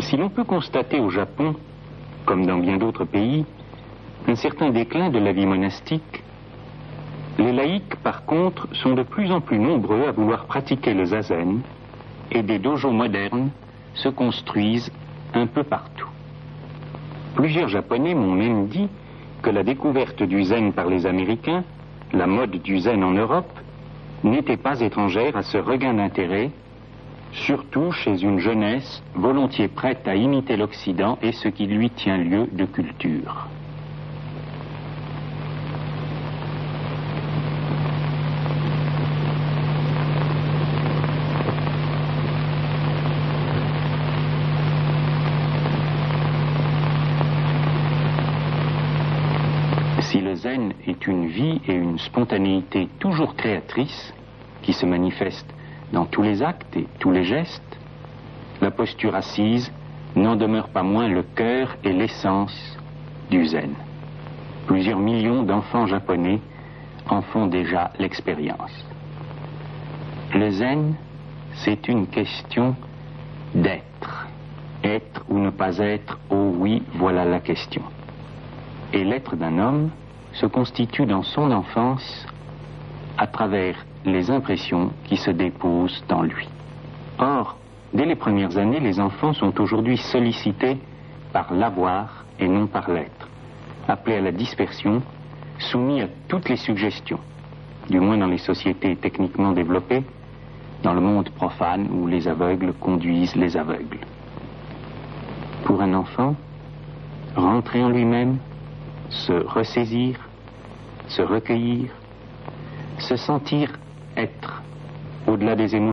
Si l'on peut constater au Japon, comme dans bien d'autres pays, un certain déclin de la vie monastique, les laïcs, par contre, sont de plus en plus nombreux à vouloir pratiquer le zazen, et des dojos modernes se construisent un peu partout. Plusieurs Japonais m'ont même dit que la découverte du zen par les Américains, la mode du zen en Europe, n'était pas étrangère à ce regain d'intérêt, surtout chez une jeunesse volontiers prête à imiter l'Occident et ce qui lui tient lieu de culture. Si le zen est une vie et une spontanéité toujours créatrices, qui se manifestent dans tous les actes et tous les gestes, la posture assise n'en demeure pas moins le cœur et l'essence du zen. Plusieurs millions d'enfants japonais en font déjà l'expérience. Le zen, c'est une question d'être. Être ou ne pas être, oh oui, voilà la question. Et l'être d'un homme se constitue dans son enfance à travers les impressions qui se déposent en lui. Or, dès les premières années, les enfants sont aujourd'hui sollicités par l'avoir et non par l'être, appelés à la dispersion, soumis à toutes les suggestions, du moins dans les sociétés techniquement développées, dans le monde profane où les aveugles conduisent les aveugles. Pour un enfant, rentrer en lui-même, se ressaisir, se recueillir, se sentir être, au-delà des émotions,